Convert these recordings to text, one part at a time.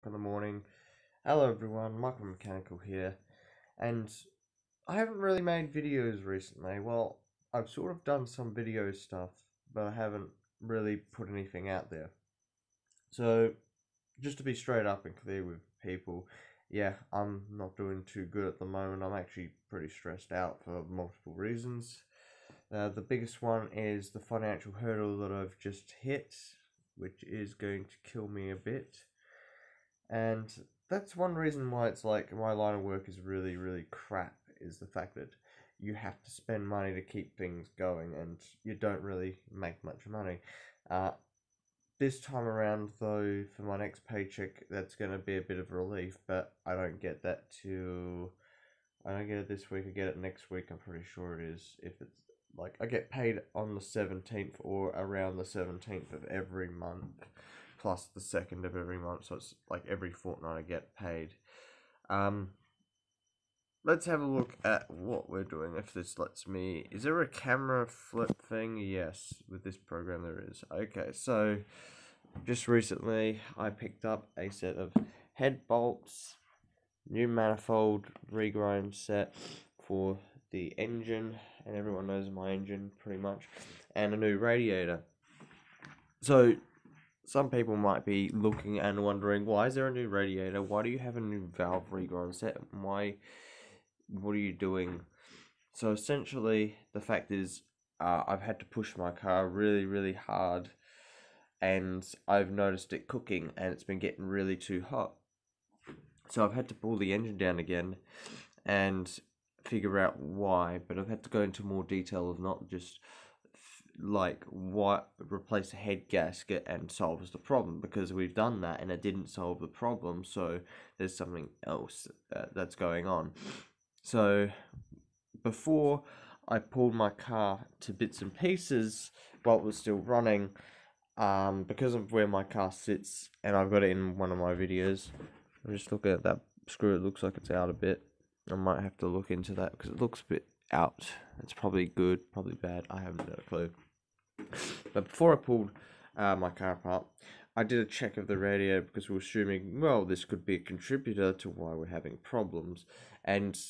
in the morning. Hello everyone, Michael Mechanical here, and I haven't really made videos recently. Well, I've sort of done some video stuff, but I haven't really put anything out there. So, just to be straight up and clear with people, yeah, I'm not doing too good at the moment. I'm actually pretty stressed out for multiple reasons. The biggest one is the financial hurdle that I've just hit, which is going to kill me a bit. And that's one reason why it's like my line of work is really, really crap, is the fact that you have to spend money to keep things going and you don't really make much money. Uh, this time around, though, for my next paycheck, that's going to be a bit of a relief, but I don't get that till. I don't get it this week, I get it next week, I'm pretty sure it is. If it's like, I get paid on the 17th or around the 17th of every month, plus the 2nd of every month, so it's like every fortnight I get paid. Let's have a look at what we're doing, if this lets me. Is there a camera flip thing? Yes, with this program there is. Okay, so just recently I picked up a set of head bolts, new manifold regrind set for the engine, and everyone knows my engine pretty much, and a new radiator. So some people might be looking and wondering, why is there a new radiator? Why do you have a new valve regrind set? What are you doing? So essentially, the fact is, I've had to push my car really, really hard, and I've noticed it cooking, and it's been getting really too hot. So I've had to pull the engine down again, and figure out why. But I've had to go into more detail of not just like what replace the head gasket and solves the problem, because we've done that and it didn't solve the problem, so there's something else that's going on. So before I pulled my car to bits and pieces while it was still running, because of where my car sits, and I've got it in one of my videos. I'm just looking at that screw, it looks like it's out a bit. I might have to look into that because it looks a bit out. It's probably good, probably bad, I haven't got a clue. But before I pulled my car apart, I did a check of the radiator, because we were assuming, well, this could be a contributor to why we're having problems. And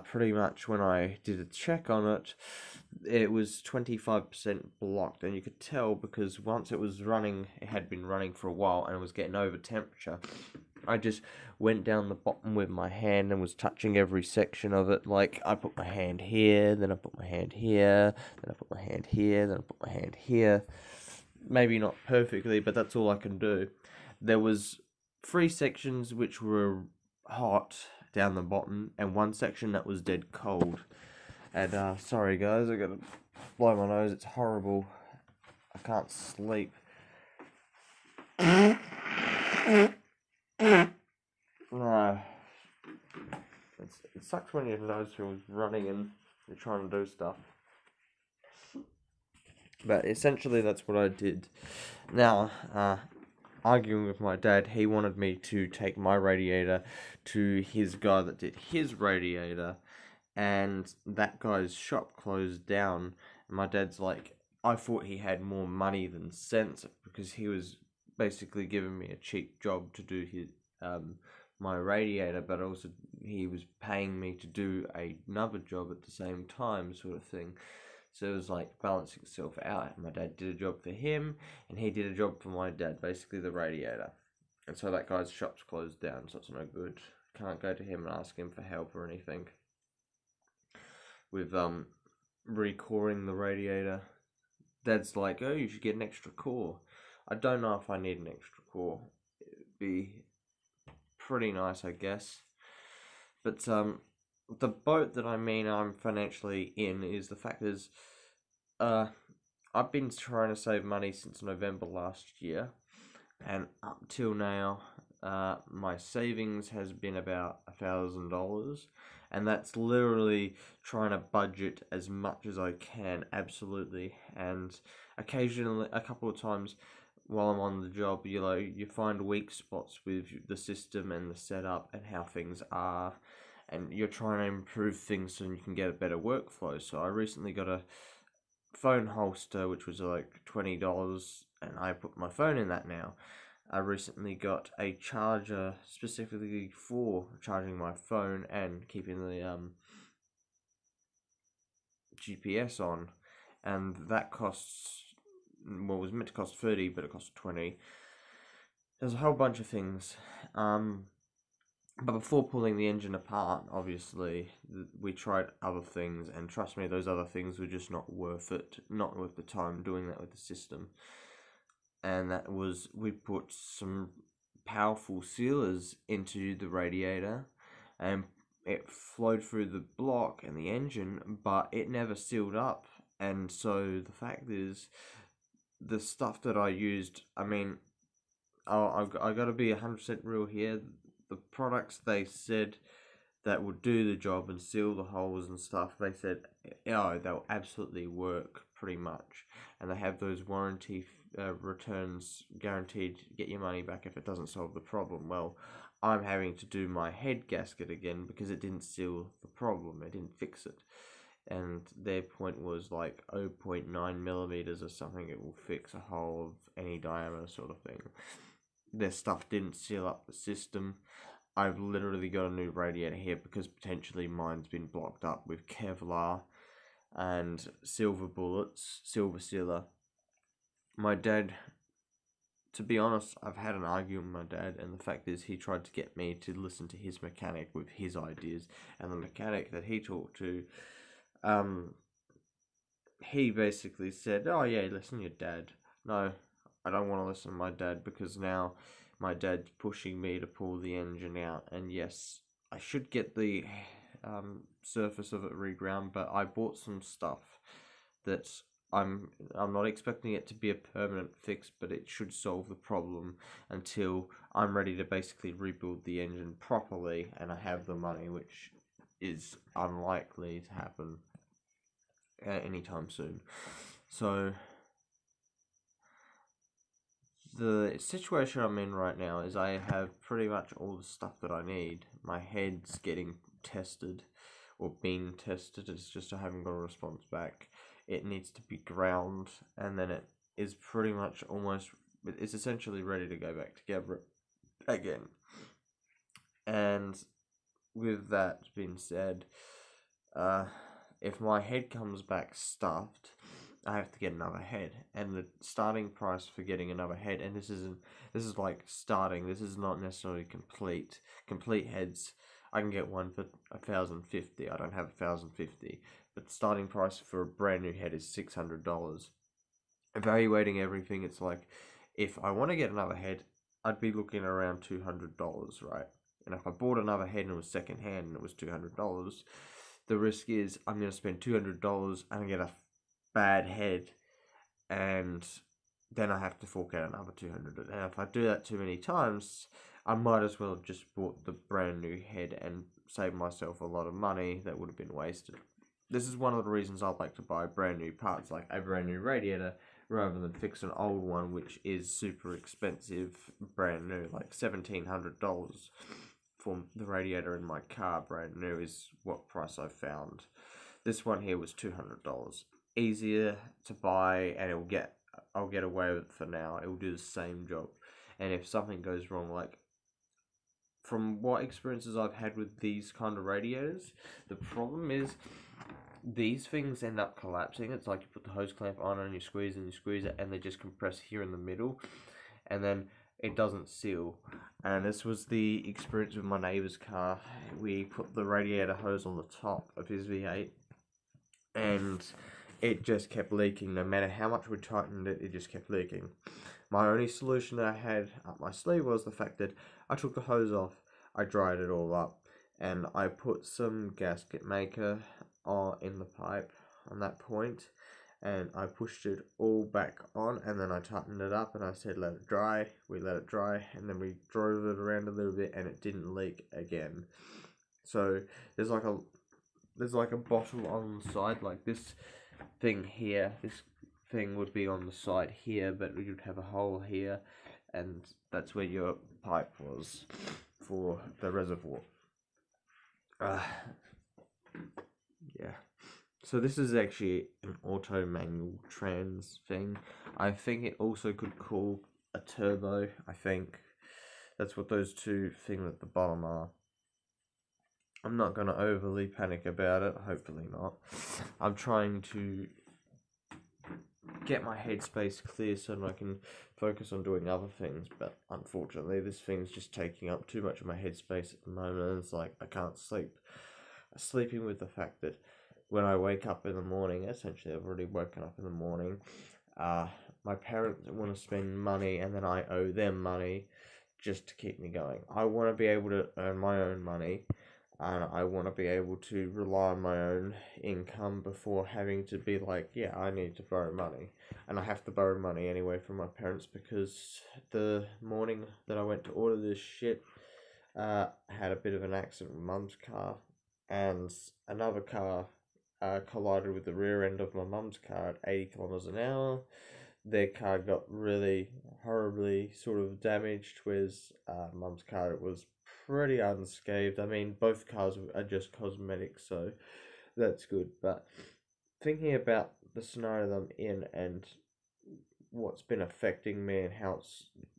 pretty much when I did a check on it, it was 25% blocked, and you could tell because once it was running, it had been running for a while and it was getting over temperature. I just went down the bottom with my hand and was touching every section of it. Like, I put my hand here, then I put my hand here, then I put my hand here, then I put my hand here. Maybe not perfectly, but that's all I can do. There was 3 sections which were hot down the bottom, and 1 section that was dead cold. And sorry guys, I gotta blow my nose, it's horrible. I can't sleep. No. It sucks when your nose feels running and you're trying to do stuff. But essentially that's what I did. Now, arguing with my dad, he wanted me to take my radiator to his guy that did his radiator, and that guy's shop closed down. And my dad's like, I thought he had more money than sense, because he was basically giving me a cheap job to do his my radiator, but also he was paying me to do another job at the same time, sort of thing. So it was like balancing itself out. My dad did a job for him, and he did a job for my dad, basically the radiator. And so that guy's shop's closed down, so it's no good. Can't go to him and ask him for help or anything with recoring the radiator. Dad's like, oh, you should get an extra core. I don't know if I need an extra core. It'd be pretty nice, I guess. But the boat that I'm financially in is the fact is, I've been trying to save money since November last year, and up till now, my savings has been about $1,000, and that's literally trying to budget as much as I can, absolutely. And occasionally, a couple of times while I'm on the job, you find weak spots with the system and the setup and how things are, and you're trying to improve things so you can get a better workflow. So I recently got a phone holster, which was like $20, and I put my phone in that now. I recently got a charger specifically for charging my phone and keeping the GPS on, and that costs, well, it was meant to cost 30, but it cost 20. There's a whole bunch of things. But before pulling the engine apart, obviously, we tried other things, and trust me, those other things were just not worth it. Not worth the time doing that with the system. And that was, we put some powerful sealers into the radiator, and it flowed through the block and the engine, but it never sealed up. And so the fact is, the stuff that I used, I mean, I gotta be 100% real here. The products they said that would do the job and seal the holes and stuff, they said, oh, they'll absolutely work pretty much. And they have those warranty returns guaranteed to get your money back if it doesn't solve the problem. Well, I'm having to do my head gasket again because it didn't seal the problem, it didn't fix it. And their point was like 0.9 millimeters or something, it will fix a hole of any diameter sort of thing. Their stuff didn't seal up the system. I've literally got a new radiator here because potentially mine's been blocked up with Kevlar and silver bullets, silver sealer. My dad, to be honest, I've had an argument with my dad, and the fact is he tried to get me to listen to his mechanic with his ideas, and the mechanic that he talked to, he basically said, oh yeah, listen to your dad. No, I don't want to listen to my dad because now my dad's pushing me to pull the engine out. And yes, I should get the surface of it reground, but I bought some stuff that I'm not expecting it to be a permanent fix, but it should solve the problem until I'm ready to basically rebuild the engine properly and I have the money, which is unlikely to happen anytime soon. So the situation I'm in right now is I have pretty much all the stuff that I need. My head's getting tested, or being tested, it's just I haven't got a response back. It needs to be ground, and then it is pretty much almost, it's essentially ready to go back together again. And with that being said, if my head comes back stuffed, I have to get another head, and the starting price for getting another head, and this is like starting, this is not necessarily complete heads. I can get one for 1,050. I don't have 1,050, but the starting price for a brand new head is $600. Evaluating everything, it's like, if I want to get another head, I'd be looking around $200, right? And if I bought another head and it was second hand and it was $200, the risk is I'm going to spend $200 and get a bad head, and then I have to fork out another $200. And if I do that too many times, I might as well have just bought the brand new head and saved myself a lot of money that would have been wasted. This is one of the reasons I like to buy brand new parts, like a brand new radiator, rather than fix an old one, which is super expensive, brand new, like $1,700 for the radiator in my car, brand new, is what price I found. This one here was $200. Easier to buy, and I'll get away with it for now. It will do the same job. And if something goes wrong, like from what experiences I've had with these kind of radiators, the problem is these things end up collapsing. It's like you put the hose clamp on and you squeeze it, and they just compress here in the middle, and then it doesn't seal. And this was the experience with my neighbour's car. We put the radiator hose on the top of his V8, and it just kept leaking. No matter how much we tightened it, it just kept leaking. My only solution that I had up my sleeve was the fact that I took the hose off, I dried it all up, and I put some gasket maker in the pipe on that point, and I pushed it all back on, and then I tightened it up, and I said let it dry. We let it dry, and then we drove it around a little bit, and it didn't leak again. So there's like a bottle on the side, like this thing here. This thing would be on the side here, but you'd have a hole here, and that's where your pipe was for the reservoir. Yeah. So this is actually an auto manual trans thing. I think it also could a turbo, I think. That's what those two things at the bottom are. I'm not going to overly panic about it, hopefully not. I'm trying to get my headspace clear so that I can focus on doing other things, but unfortunately this thing's just taking up too much of my headspace at the moment, and it's like I can't sleep. Sleeping with the fact that when I wake up in the morning, essentially I've already woken up in the morning, my parents want to spend money and then I owe them money just to keep me going. I want to be able to earn my own money, and I want to be able to rely on my own income before having to be like, yeah, I need to borrow money. And I have to borrow money anyway from my parents because the morning that I went to order this shit, had a bit of an accident with Mum's car, and another car collided with the rear end of my mum's car at 80 kilometers an hour. Their car got really horribly sort of damaged, whereas mum's car was pretty unscathed. I mean, both cars are just cosmetic, so that's good. But thinking about the scenario that I'm in and what's been affecting me and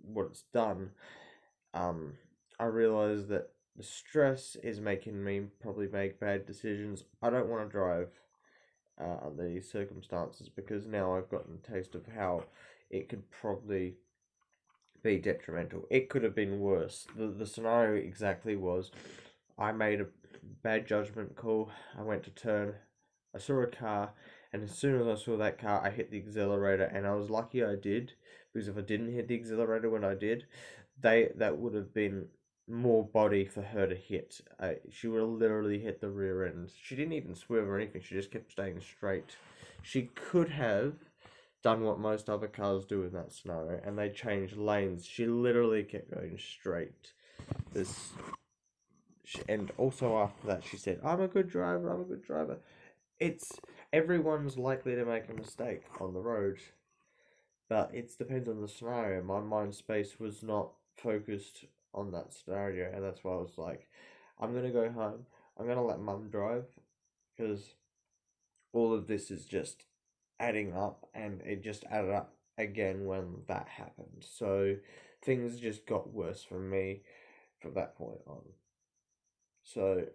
what it's done, I realize that the stress is making me probably make bad decisions. I don't want to drive under these circumstances because now I've gotten a taste of how it could probably be detrimental. It could have been worse. The scenario exactly was I made a bad judgment call. I went to turn. I saw a car, and as soon as I saw that car, I hit the accelerator, and I was lucky I did, because if I didn't hit the accelerator when I did, that would have been more body for her to hit. She would have literally hit the rear end. She didn't even swerve or anything. She just kept staying straight. She could have done what most other cars do in that scenario, and they changed lanes. She literally kept going straight. And also after that, she said, "I'm a good driver. I'm a good driver." Everyone's likely to make a mistake on the road, but it depends on the scenario. My mind space was not focused on that scenario, and that's why I was like, I'm gonna go home. I'm gonna let mum drive, because all of this is just adding up, and it just added up again when that happened. So things just got worse for me from that point on. So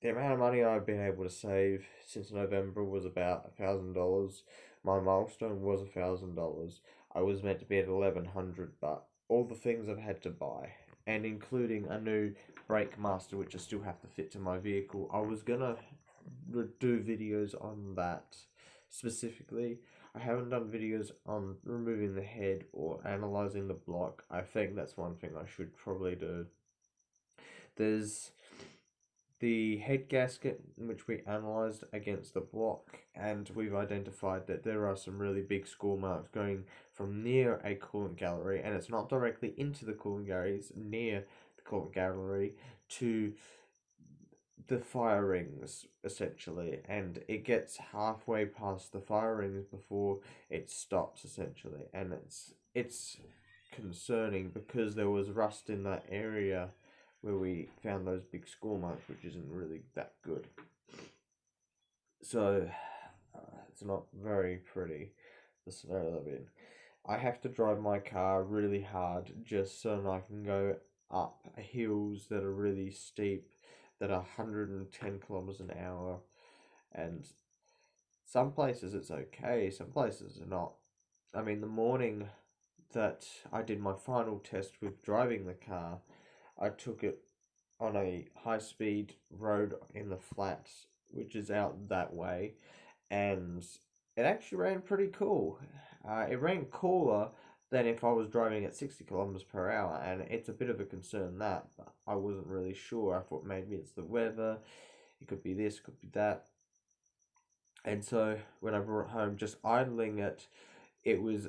the amount of money I've been able to save since November was about $1,000. My milestone was $1,000. I was meant to be at 1,100, but all the things I've had to buy, and including a new brake master, which I still have to fit to my vehicle. I was gonna do videos on that specifically. I haven't done videos on removing the head or analyzing the block. I think that's one thing I should probably do. There's the head gasket, which we analysed against the block, and we've identified that there are some really big score marks going from near a coolant gallery, and it's not directly into the coolant gallery, it's near the coolant gallery to the fire rings, essentially, and it gets halfway past the fire rings before it stops, essentially, and it's concerning because there was rust in that area where we found those big score marks, which isn't really that good. So, it's not very pretty, the scenario I'm in. I have to drive my car really hard just so that I can go up hills that are really steep, that are 110 kilometers an hour, and some places it's okay, some places are not. I mean, the morning that I did my final test with driving the car, I took it on a high-speed road in the flats, which is out that way, and it actually ran pretty cool. It ran cooler than if I was driving at 60 kilometers per hour, and it's a bit of a concern that, but I wasn't really sure. I thought maybe it's the weather, it could be this, could be that. And so when I brought it home, just idling it was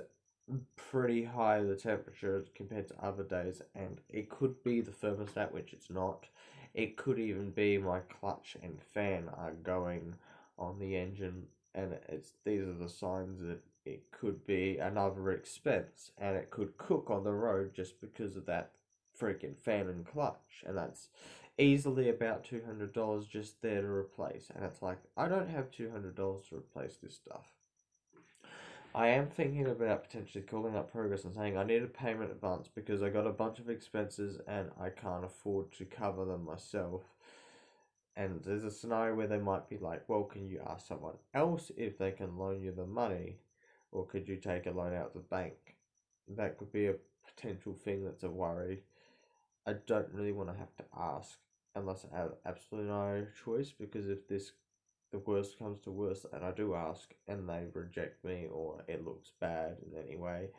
pretty high, the temperature, compared to other days, and it could be the thermostat, which it's not. It could even be my clutch and fan are going on the engine, and these are the signs that it could be another expense, and it could cook on the road just because of that freaking fan and clutch, and that's easily about $200 just there to replace. And it's like, I don't have $200 to replace this stuff. I am thinking about potentially calling up Progress and saying I need a payment advance because I got a bunch of expenses and I can't afford to cover them myself. And there's a scenario where they might be like, well, can you ask someone else if they can loan you the money? Or could you take a loan out of the bank? That could be a potential thing that's a worry. I don't really want to have to ask unless I have absolutely no choice, because if the worst comes to worst and I do ask and they reject me or it looks bad in any way,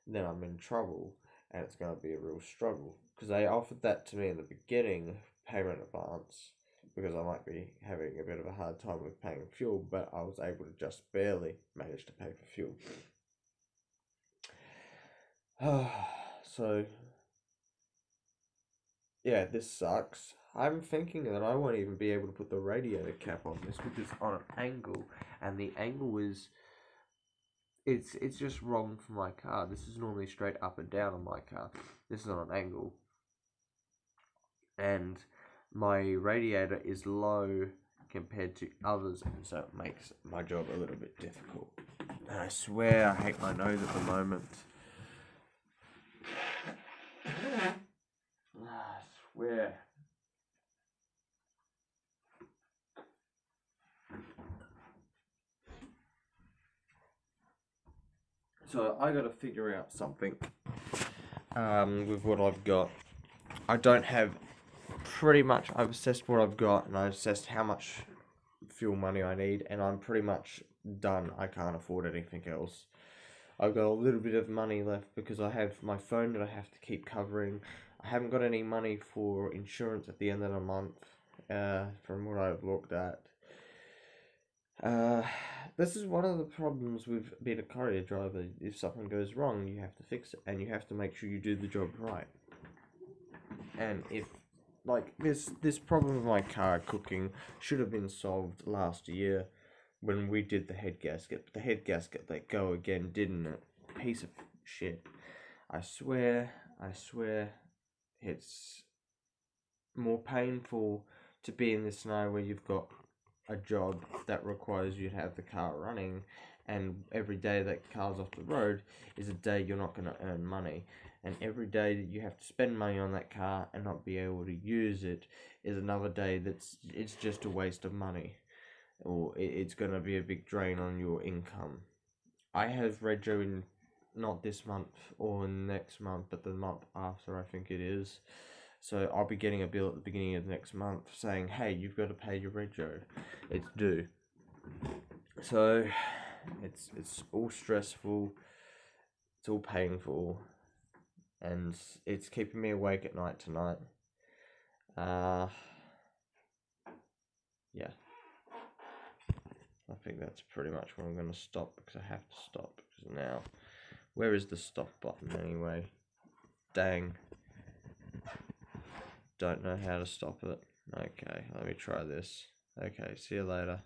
then I'm in trouble and it's going to be a real struggle. Because they offered that to me in the beginning, payment advance, because I might be having a bit of a hard time with paying fuel, but I was able to just barely manage to pay for fuel. So, yeah, this sucks. I'm thinking that I won't even be able to put the radiator cap on this because it's on an angle, and the angle is it's just wrong for my car. This is normally straight up and down on my car. This is on an angle, and my radiator is low compared to others, and so it makes my job a little bit difficult. And I swear I hate my nose at the moment. I swear. So I gotta figure out something with what I've got. I don't have pretty much, I've assessed what I've got and I've assessed how much fuel money I need, and I'm pretty much done. I can't afford anything else. I've got a little bit of money left because I have my phone that I have to keep covering. I haven't got any money for insurance at the end of the month, from what I've looked at. This is one of the problems with being a courier driver. If something goes wrong, you have to fix it, and you have to make sure you do the job right. And if, like, this problem with my car cooking should have been solved last year when we did the head gasket. But the head gasket let go again, didn't it? Piece of shit. I swear, it's more painful to be in this scenario where you've got a job that requires you to have the car running, and every day that car's off the road is a day you're not going to earn money, and every day that you have to spend money on that car and not be able to use it is another day it's just a waste of money, or it's going to be a big drain on your income. I have rego in not this month or next month, but the month after, I think it is. So I'll be getting a bill at the beginning of next month saying, hey, you've got to pay your rego. It's due. So it's all stressful. It's all painful. And it's keeping me awake at night tonight. Yeah. I think that's pretty much where I'm going to stop, because I have to stop. Because now, where is the stop button anyway? Dang. Don't know how to stop it. Okay, let me try this. Okay, see you later.